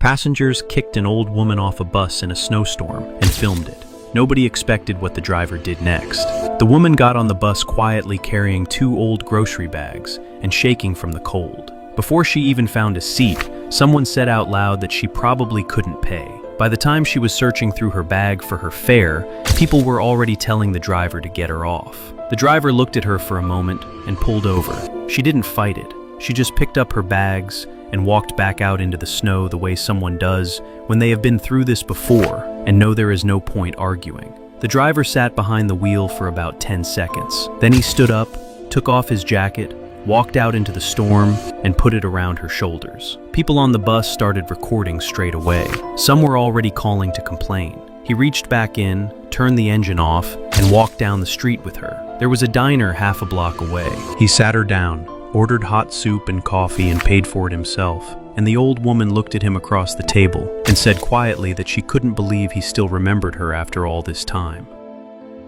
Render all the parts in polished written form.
Passengers kicked an old woman off a bus in a snowstorm and filmed it. Nobody expected what the driver did next. The woman got on the bus quietly carrying 2 old grocery bags and shaking from the cold. Before she even found a seat, someone said out loud that she probably couldn't pay. By the time she was searching through her bag for her fare, people were already telling the driver to get her off. The driver looked at her for a moment and pulled over. She didn't fight it. She just picked up her bags and walked back out into the snow the way someone does when they have been through this before and know there is no point arguing. The driver sat behind the wheel for about 10 seconds. Then he stood up, took off his jacket, walked out into the storm, and put it around her shoulders. People on the bus started recording straight away. Some were already calling to complain. He reached back in, turned the engine off, and walked down the street with her. There was a diner half a block away. He sat her down, ordered hot soup and coffee, and paid for it himself. And the old woman looked at him across the table and said quietly that she couldn't believe he still remembered her after all this time.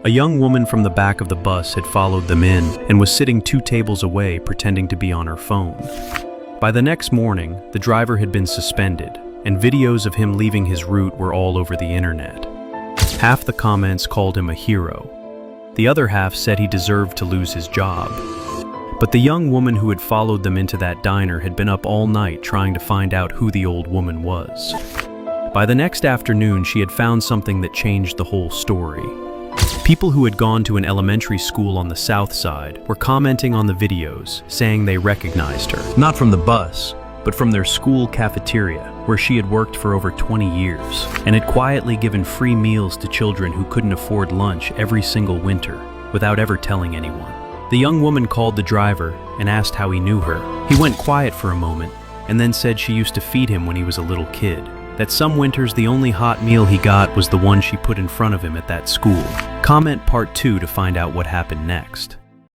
A young woman from the back of the bus had followed them in and was sitting 2 tables away pretending to be on her phone. By the next morning, the driver had been suspended, and videos of him leaving his route were all over the internet. Half the comments called him a hero. The other half said he deserved to lose his job. But the young woman who had followed them into that diner had been up all night trying to find out who the old woman was. By the next afternoon, she had found something that changed the whole story. People who had gone to an elementary school on the south side were commenting on the videos, saying they recognized her. Not from the bus, but from their school cafeteria, where she had worked for over 20 years, and had quietly given free meals to children who couldn't afford lunch every single winter, without ever telling anyone. The young woman called the driver and asked how he knew her. He went quiet for a moment, and then said she used to feed him when he was a little kid. That some winters the only hot meal he got was the one she put in front of him at that school. Comment part 2 to find out what happened next.